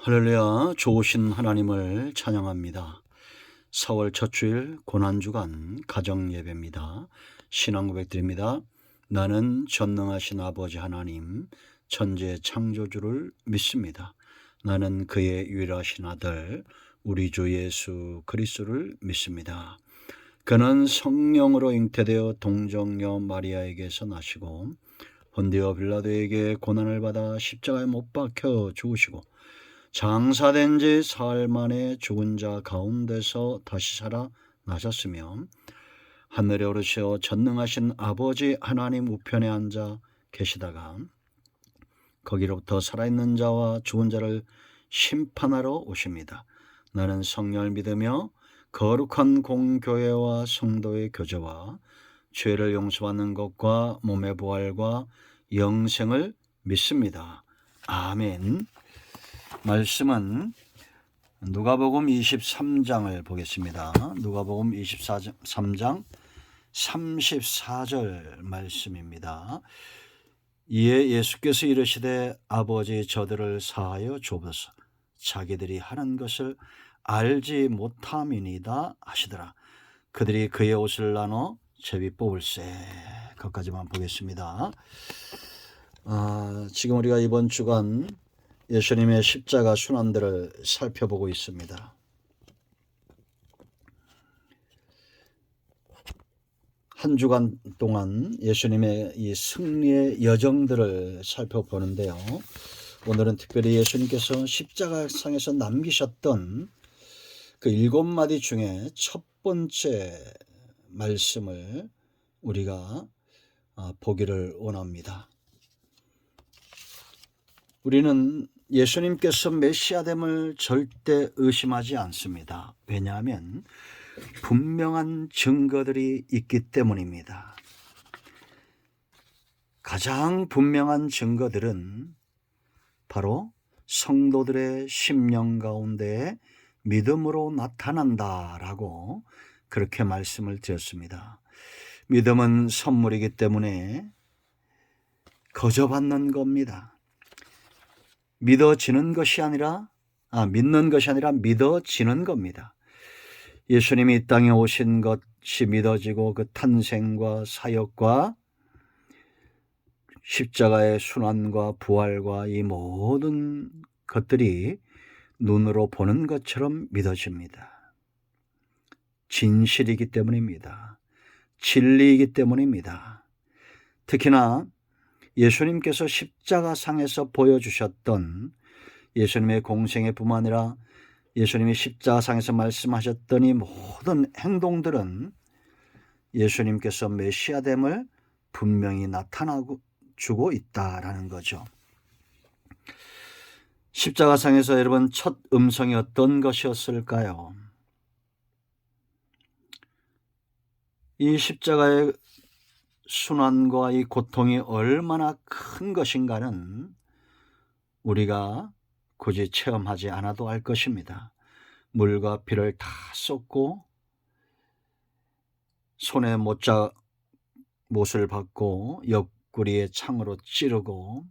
할렐루야, 좋으신 하나님을 찬양합니다. 4월 첫 주일 고난주간 가정예배입니다. 신앙 고백드립니다. 나는 전능하신 아버지 하나님, 천지의 창조주를 믿습니다. 나는 그의 유일하신 아들, 우리 주 예수 그리스도를 믿습니다. 그는 성령으로 잉태되어 동정녀 마리아에게서 나시고 본디오 빌라도에게 고난을 받아 십자가에 못 박혀 죽으시고 장사된 지 사흘 만에 죽은 자 가운데서 다시 살아나셨으며 하늘에 오르시어 전능하신 아버지 하나님 우편에 앉아 계시다가 거기로부터 살아있는 자와 죽은 자를 심판하러 오십니다. 나는 성령을 믿으며 거룩한 공교회와 성도의 교제와 죄를 용서받는 것과 몸의 부활과 영생을 믿습니다. 아멘. 말씀은 누가복음 23장을 보겠습니다. 누가복음 23장 34절 말씀입니다. 이에 예수께서 이르시되 아버지 저들을 사하여 주옵소서. 자기들이 하는 것을 알지 못함이니이다 하시더라. 그들이 그의 옷을 나눠 제비 뽑을세. 거기까지만 보겠습니다. 지금 우리가 이번 주간 예수님의 십자가 순환들을 살펴보고 있습니다. 한 주간 동안 예수님의 이 승리의 여정들을 살펴보는데요. 오늘은 특별히 예수님께서 십자가상에서 남기셨던 그 7마디 중에 첫 번째 말씀을 우리가 보기를 원합니다. 우리는 예수님께서 메시아됨을 절대 의심하지 않습니다. 왜냐하면 분명한 증거들이 있기 때문입니다. 가장 분명한 증거들은 바로 성도들의 심령 가운데 믿음으로 나타난다라고 그렇게 말씀을 드렸습니다. 믿음은 선물이기 때문에 거저받는 겁니다. 믿는 것이 아니라 믿어지는 겁니다. 예수님이 이 땅에 오신 것이 믿어지고 그 탄생과 사역과 십자가의 순환과 부활과 이 모든 것들이 눈으로 보는 것처럼 믿어집니다. 진실이기 때문입니다. 진리이기 때문입니다. 특히나 예수님께서 십자가상에서 보여주셨던 예수님의 공생애 뿐만 아니라 예수님이 십자가상에서 말씀하셨던 이 모든 행동들은 예수님께서 메시아됨을 분명히 나타나주고 있다라는 거죠. 십자가상에서 여러분 첫 음성이 어떤 것이었을까요? 이 십자가의 순환과 이 고통이 얼마나 큰 것인가는 우리가 굳이 체험하지 않아도 알 것입니다. 물과 피를 다 쏟고 손에 못을 받고 옆구리에 창으로 찌르고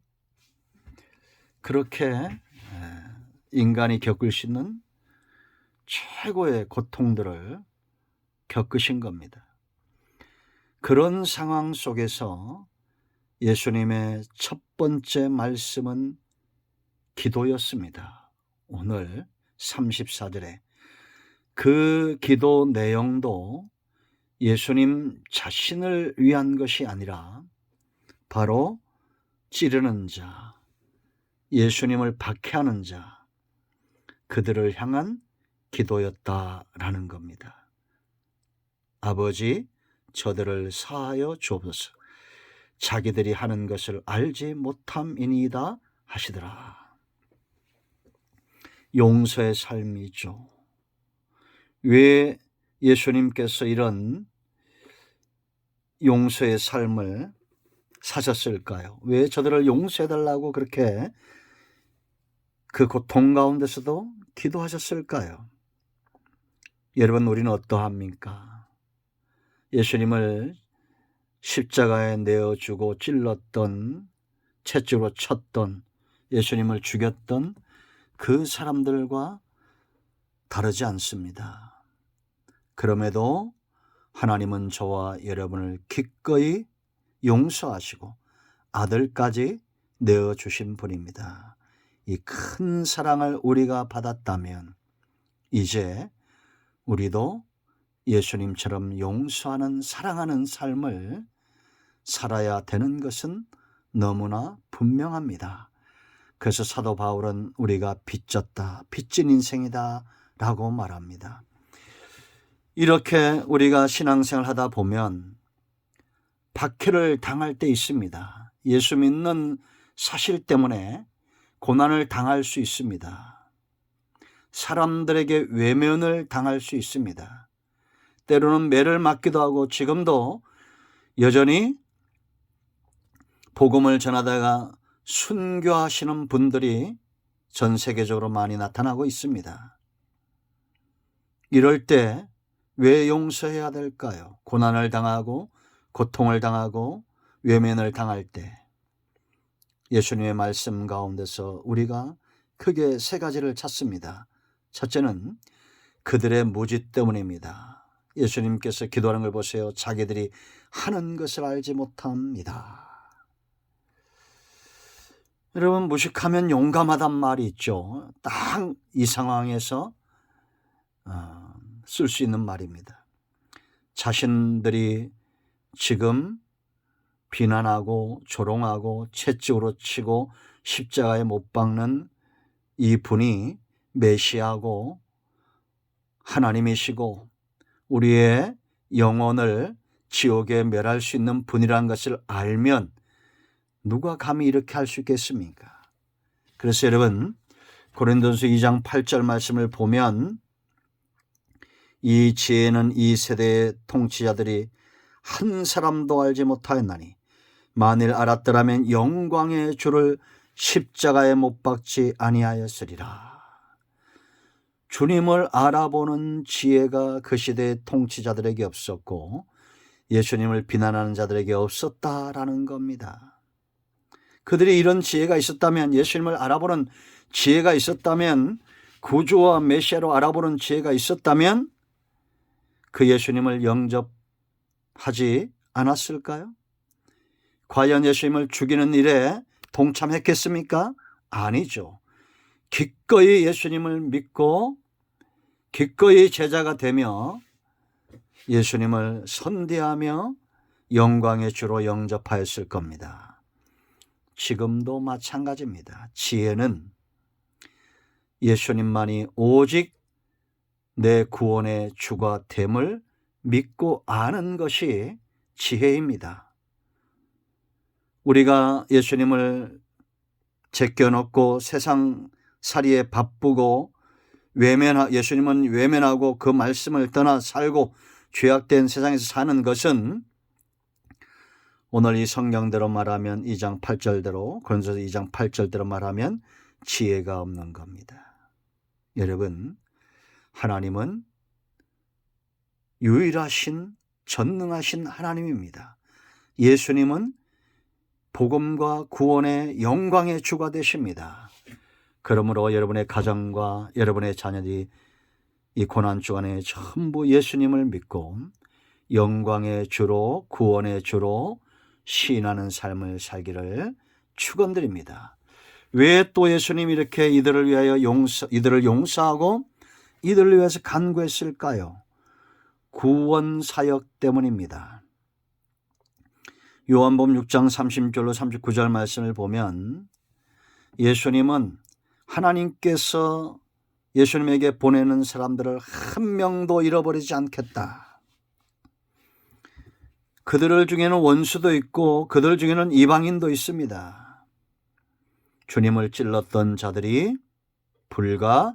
그렇게 인간이 겪을 수 있는 최고의 고통들을 겪으신 겁니다. 그런 상황 속에서 예수님의 첫 번째 말씀은 기도였습니다. 오늘 34절에 그 기도 내용도 예수님 자신을 위한 것이 아니라 바로 찌르는 자, 예수님을 박해하는 자, 그들을 향한 기도였다라는 겁니다. 아버지 저들을 사하여 주옵소서. 자기들이 하는 것을 알지 못함이니이다 하시더라. 용서의 삶이죠. 왜 예수님께서 이런 용서의 삶을 사셨을까요? 왜 저들을 용서해달라고 그렇게 그 고통 가운데서도 기도하셨을까요? 여러분, 우리는 어떠합니까? 예수님을 십자가에 내어주고 찔렀던, 채찍으로 쳤던, 예수님을 죽였던 그 사람들과 다르지 않습니다. 그럼에도 하나님은 저와 여러분을 기꺼이 용서하시고 아들까지 내어주신 분입니다. 이 큰 사랑을 우리가 받았다면 이제 우리도 예수님처럼 용서하는 사랑하는 삶을 살아야 되는 것은 너무나 분명합니다. 그래서 사도 바울은 우리가 빚졌다, 빚진 인생이다 라고 말합니다. 이렇게 우리가 신앙생활 하다 보면 박해를 당할 때 있습니다. 예수 믿는 사실 때문에 고난을 당할 수 있습니다. 사람들에게 외면을 당할 수 있습니다. 때로는 매를 맞기도 하고 지금도 여전히 복음을 전하다가 순교하시는 분들이 전 세계적으로 많이 나타나고 있습니다. 이럴 때 왜 용서해야 될까요? 고난을 당하고 고통을 당하고 외면을 당할 때 예수님의 말씀 가운데서 우리가 크게 세 가지를 찾습니다. 첫째는 그들의 무지 때문입니다. 예수님께서 기도하는 걸 보세요. 자기들이 하는 것을 알지 못합니다. 여러분, 무식하면 용감하단 말이 있죠. 딱 이 상황에서 쓸 수 있는 말입니다. 자신들이 지금 비난하고 조롱하고 채찍으로 치고 십자가에 못 박는 이 분이 메시아고 하나님이시고 우리의 영혼을 지옥에 멸할 수 있는 분이라는 것을 알면 누가 감히 이렇게 할 수 있겠습니까? 그래서 여러분, 고린도전서 2장 8절 말씀을 보면 이 지혜는 이 세대의 통치자들이 한 사람도 알지 못하였나니 만일 알았더라면 영광의 주를 십자가에 못 박지 아니하였으리라. 주님을 알아보는 지혜가 그 시대의 통치자들에게 없었고 예수님을 비난하는 자들에게 없었다라는 겁니다. 그들이 이런 지혜가 있었다면, 예수님을 알아보는 지혜가 있었다면, 구주와 메시아로 알아보는 지혜가 있었다면 그 예수님을 영접하지 않았을까요? 과연 예수님을 죽이는 일에 동참했겠습니까? 아니죠. 기꺼이 예수님을 믿고 기꺼이 제자가 되며 예수님을 선대하며 영광의 주로 영접하였을 겁니다. 지금도 마찬가지입니다. 지혜는 예수님만이 오직 내 구원의 주가 됨을 믿고 아는 것이 지혜입니다. 우리가 예수님을 제껴놓고 세상 살이에 바쁘고 예수님은 외면하고 그 말씀을 떠나 살고 죄악된 세상에서 사는 것은 오늘 이 성경대로 말하면 2장 8절대로, 고린도전서 2장 8절대로 말하면 지혜가 없는 겁니다. 여러분, 하나님은 유일하신 전능하신 하나님입니다. 예수님은 복음과 구원의 영광의 주가 되십니다. 그러므로 여러분의 가정과 여러분의 자녀들이 이 고난 주간에 전부 예수님을 믿고 영광의 주로, 구원의 주로 시인하는 삶을 살기를 축원드립니다. 왜 또 예수님이 이렇게 이들을 위하여 이들을 용서하고 이들을 위해서 간구했을까요? 구원 사역 때문입니다. 요한복음 6장 30절로 39절 말씀을 보면 예수님은 하나님께서 예수님에게 보내는 사람들을 한 명도 잃어버리지 않겠다. 그들 중에는 원수도 있고 그들 중에는 이방인도 있습니다. 주님을 찔렀던 자들이 불과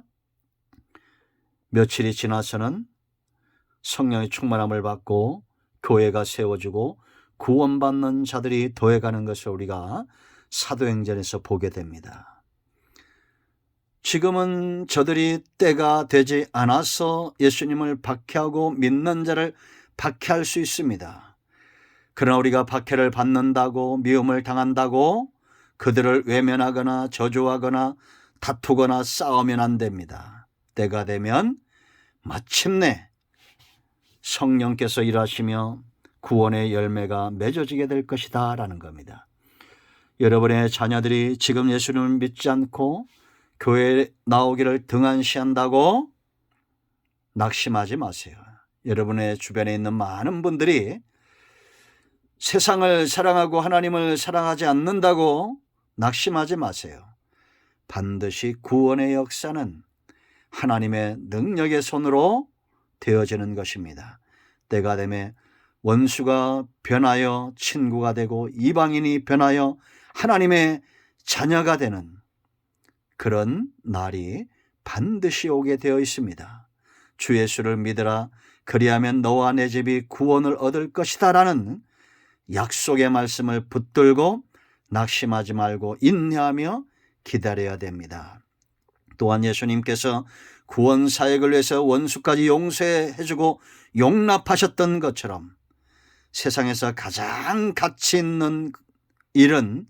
며칠이 지나서는 성령의 충만함을 받고 교회가 세워지고 구원받는 자들이 더해가는 것을 우리가 사도행전에서 보게 됩니다. 지금은 저들이 때가 되지 않아서 예수님을 박해하고 믿는 자를 박해할 수 있습니다. 그러나 우리가 박해를 받는다고, 미움을 당한다고 그들을 외면하거나 저주하거나 다투거나 싸우면 안 됩니다. 때가 되면 마침내 성령께서 일하시며 구원의 열매가 맺어지게 될 것이다 라는 겁니다. 여러분의 자녀들이 지금 예수님을 믿지 않고 교회에 나오기를 등한시한다고 낙심하지 마세요. 여러분의 주변에 있는 많은 분들이 세상을 사랑하고 하나님을 사랑하지 않는다고 낙심하지 마세요. 반드시 구원의 역사는 하나님의 능력의 손으로 되어지는 것입니다. 때가 되면 원수가 변하여 친구가 되고 이방인이 변하여 하나님의 자녀가 되는 그런 날이 반드시 오게 되어 있습니다. 주 예수를 믿으라. 그리하면 너와 내 집이 구원을 얻을 것이다 라는 약속의 말씀을 붙들고 낙심하지 말고 인내하며 기다려야 됩니다. 또한 예수님께서 구원 사역을 위해서 원수까지 용서해주고 용납하셨던 것처럼 세상에서 가장 가치 있는 일은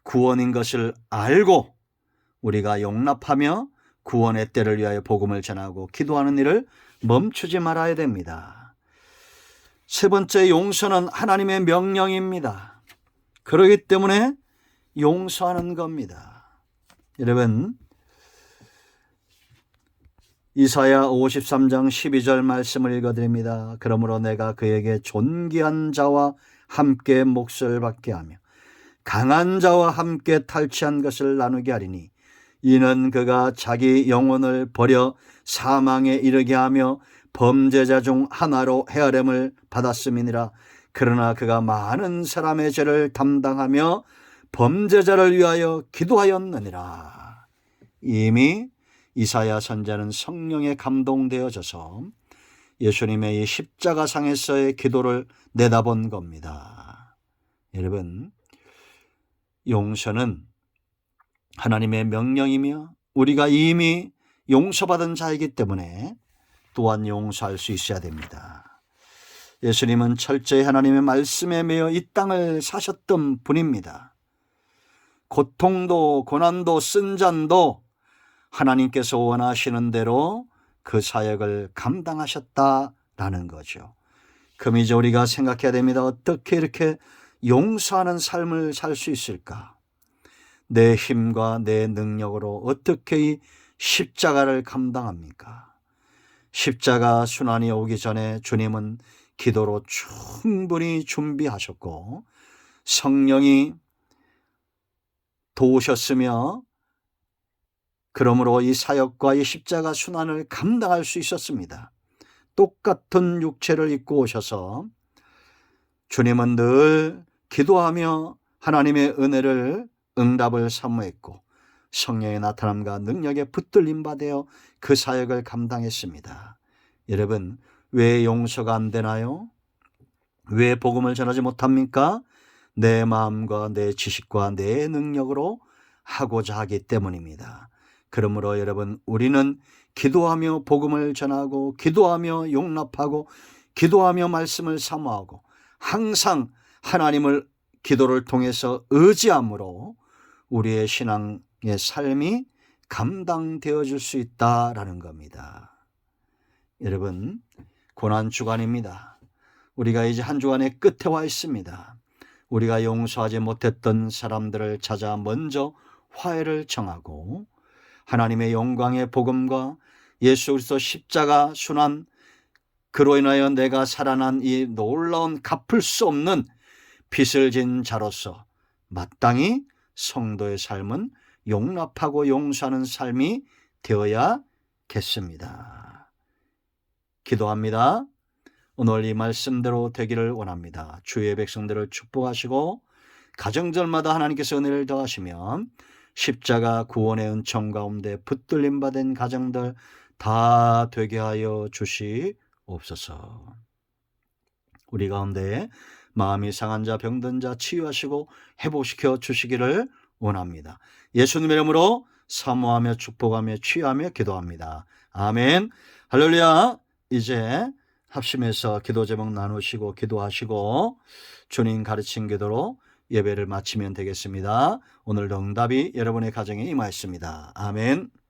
구원인 것을 알고 우리가 용납하며 구원의 때를 위하여 복음을 전하고 기도하는 일을 멈추지 말아야 됩니다. 세 번째, 용서는 하나님의 명령입니다. 그렇기 때문에 용서하는 겁니다. 여러분, 이사야 53장 12절 말씀을 읽어드립니다. 그러므로 내가 그에게 존귀한 자와 함께 몫을 받게 하며 강한 자와 함께 탈취한 것을 나누게 하리니 이는 그가 자기 영혼을 버려 사망에 이르게 하며 범죄자 중 하나로 헤아림을 받았음이니라. 그러나 그가 많은 사람의 죄를 담당하며 범죄자를 위하여 기도하였느니라. 이미 이사야 선지자는 성령에 감동되어져서 예수님의 이 십자가상에서의 기도를 내다본 겁니다. 여러분, 용서는 하나님의 명령이며 우리가 이미 용서받은 자이기 때문에 또한 용서할 수 있어야 됩니다. 예수님은 철저히 하나님의 말씀에 매여 이 땅을 사셨던 분입니다. 고통도 고난도 쓴잔도 하나님께서 원하시는 대로 그 사역을 감당하셨다라는 거죠. 그럼 이제 우리가 생각해야 됩니다. 어떻게 이렇게 용서하는 삶을 살 수 있을까? 내 힘과 내 능력으로 어떻게 이 십자가를 감당합니까? 십자가 순환이 오기 전에 주님은 기도로 충분히 준비하셨고 성령이 도우셨으며 그러므로 이 사역과 이 십자가 순환을 감당할 수 있었습니다. 똑같은 육체를 입고 오셔서 주님은 늘 기도하며 하나님의 은혜를 응답을 사모했고 성령의 나타남과 능력에 붙들림 받아 그 사역을 감당했습니다. 여러분, 왜 용서가 안 되나요? 왜 복음을 전하지 못합니까? 내 마음과 내 지식과 내 능력으로 하고자 하기 때문입니다. 그러므로 여러분, 우리는 기도하며 복음을 전하고 기도하며 용납하고 기도하며 말씀을 사모하고 항상 하나님을 기도를 통해서 의지함으로 우리의 신앙의 삶이 감당되어질 수 있다라는 겁니다. 여러분, 고난주간입니다. 우리가 이제 한 주간의 끝에 와 있습니다. 우리가 용서하지 못했던 사람들을 찾아 먼저 화해를 청하고 하나님의 영광의 복음과 예수 그리스도 십자가 순환, 그로 인하여 내가 살아난 이 놀라운 갚을 수 없는 빚을 진 자로서 마땅히 성도의 삶은 용납하고 용서하는 삶이 되어야겠습니다. 기도합니다. 오늘 이 말씀대로 되기를 원합니다. 주의 백성들을 축복하시고 가정절마다 하나님께서 은혜를 더하시면 십자가 구원의 은총 가운데 붙들림 받은 가정들 다 되게 하여 주시옵소서. 우리 가운데 마음이 상한 자, 병든 자 치유하시고 회복시켜 주시기를 원합니다. 예수님의 이름으로 사모하며 축복하며 취하며 기도합니다. 아멘. 할렐루야. 이제 합심해서 기도 제목 나누시고 기도하시고 주님 가르친 기도로 예배를 마치면 되겠습니다. 오늘도 응답이 여러분의 가정에 임하였습니다. 아멘.